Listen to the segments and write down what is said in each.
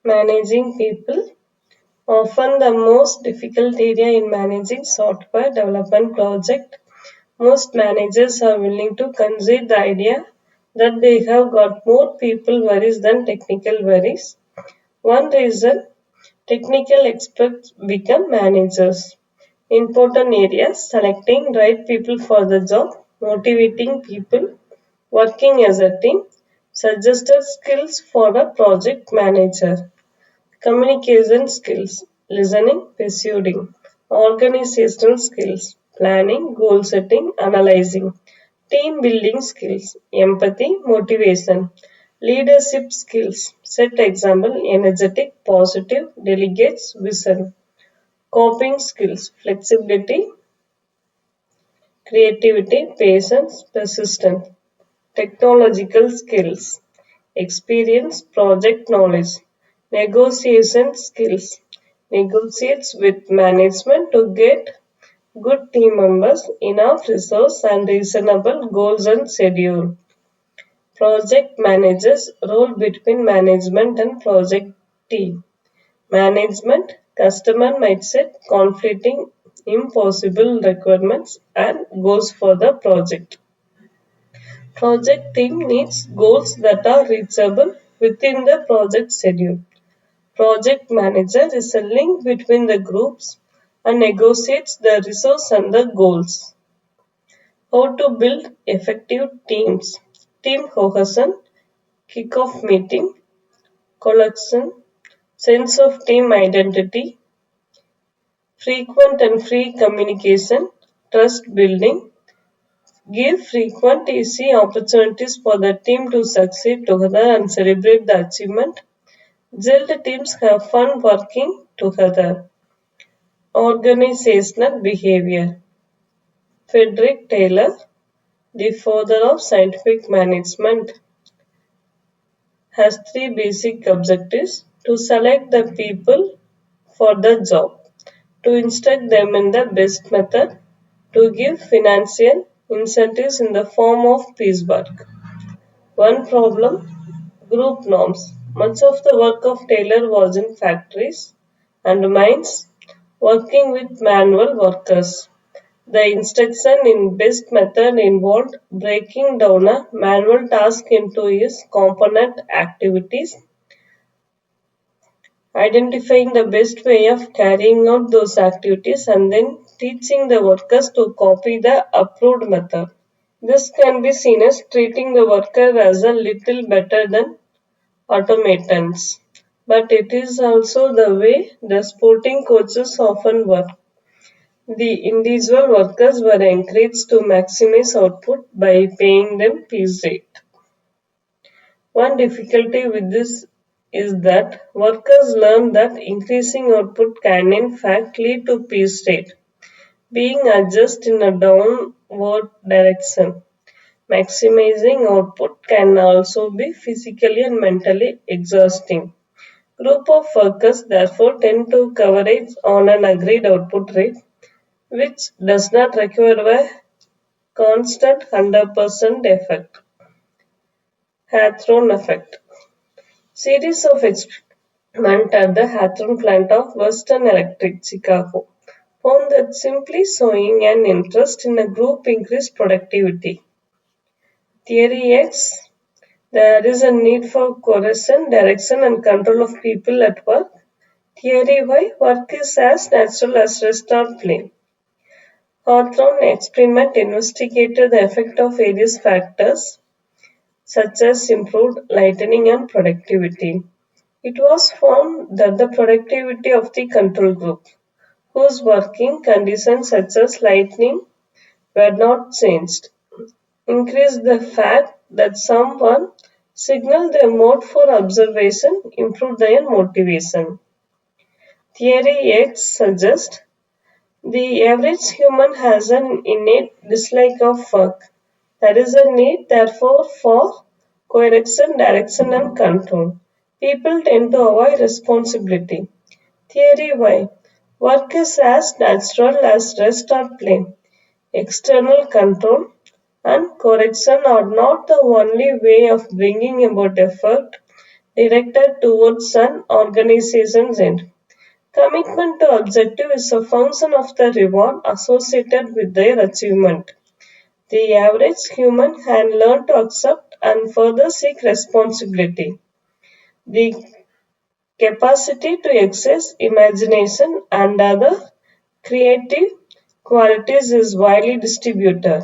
Managing people. Often the most difficult area in managing software development project. Most managers are willing to concede the idea that they have got more people worries than technical worries. One reason technical experts become managers. Important areas selecting right people for the job, motivating people, working as a team, suggested skills for a project manager. Communication skills, listening, persuading, organizational skills, planning, goal setting, analyzing, team building skills, empathy, motivation, leadership skills, set example, energetic, positive, delegates, vision, coping skills, flexibility, creativity, patience, persistence, technological skills, experience, project knowledge, negotiation skills, negotiates with management to get good team members, enough resource and reasonable goals and schedule. Project managers role between management and project team. Management, customer might set conflicting, impossible requirements and goals for the project. Project team needs goals that are reachable within the project schedule. Project manager is a link between the groups and negotiates the resource and the goals. How to build effective teams. Team cohesion, kick-off meeting, collection, sense of team identity, frequent and free communication, trust building, give frequent easy opportunities for the team to succeed together and celebrate the achievement. Guild teams have fun working together. Organizational behavior. Frederick Taylor, the father of scientific management, has three basic objectives: to select the people for the job, to instruct them in the best method, to give financial incentives in the form of piecework. One problem: group norms. Much of the work of Taylor was in factories and mines, working with manual workers. The instruction in best method involved breaking down a manual task into its component activities, identifying the best way of carrying out those activities, and then teaching the workers to copy the approved method. This can be seen as treating the worker as a little better than automatons. But it is also the way the sporting coaches often work. The individual workers were encouraged to maximize output by paying them piece rate. One difficulty with this is that workers learn that increasing output can in fact lead to piece rate being adjusted in a downward direction. Maximizing output can also be physically and mentally exhausting. Group of workers therefore tend to converge on an agreed output rate, which does not require a constant 100% effect. Hawthorne effect. Series of experiments at the Hawthorne plant of Western Electric, Chicago, found that simply showing an interest in a group increased productivity. Theory X. There is a need for cohesion, direction, and control of people at work. Theory Y. Work is as natural as rest or play. Hawthorne experiment investigated the effect of various factors such as improved lighting and productivity. It was found that the productivity of the control group, whose working conditions such as lighting were not changed, increased. The fact that someone signaled their mode for observation improved their motivation. Theory X suggests the average human has an innate dislike of work. There is a need, therefore, for coercion, direction, and control. People tend to avoid responsibility. Theory Y. Work is as natural as rest or play. External control and correction are not the only way of bringing about effort. directed towards an organization's end. Commitment to objective is a function of the reward associated with their achievement. The average human can learn to accept and further seek responsibility. The capacity to access imagination and other creative qualities is widely distributed.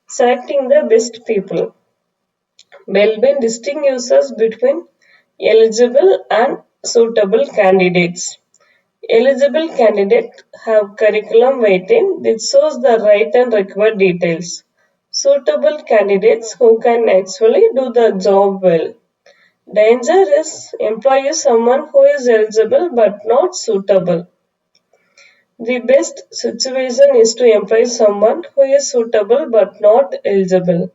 Selecting the best people. Belbin distinguishes between eligible and suitable candidates. Eligible candidates have curriculum weighting which shows the right and required details. Suitable candidates who can actually do the job well. Danger is employing someone who is eligible but not suitable. The best situation is to employ someone who is suitable but not eligible.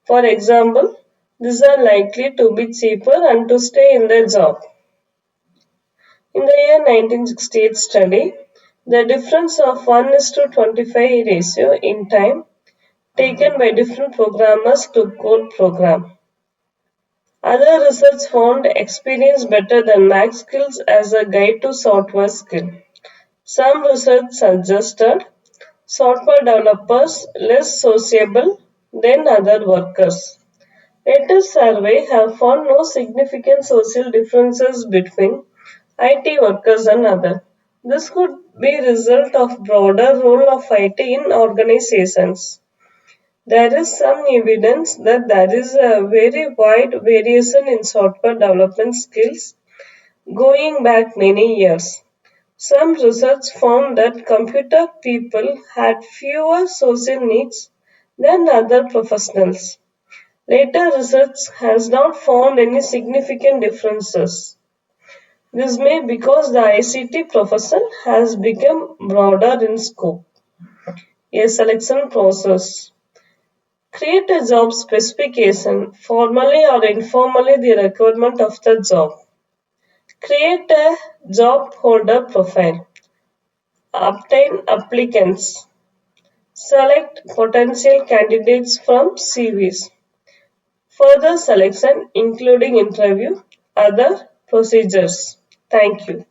For example, these are likely to be cheaper and to stay in their job. In the year 1968 study, the difference of 1 is to 25 ratio in time taken by different programmers to code program. Other research found experience better than math skills as a guide to software skill. Some research suggested software developers less sociable than other workers. Latest survey have found no significant social differences between IT workers and others. This could be result of broader role of IT in organizations. There is some evidence that there is a very wide variation in software development skills going back many years. Some research found that computer people had fewer social needs than other professionals. Later research has not found any significant differences. This may be because the ICT profession has become broader in scope. A selection process. Create a job specification, formally or informally the requirement of the job. Create a job holder profile. Obtain applicants. Select potential candidates from CVs. Further selection including interview, other procedures. Thank you.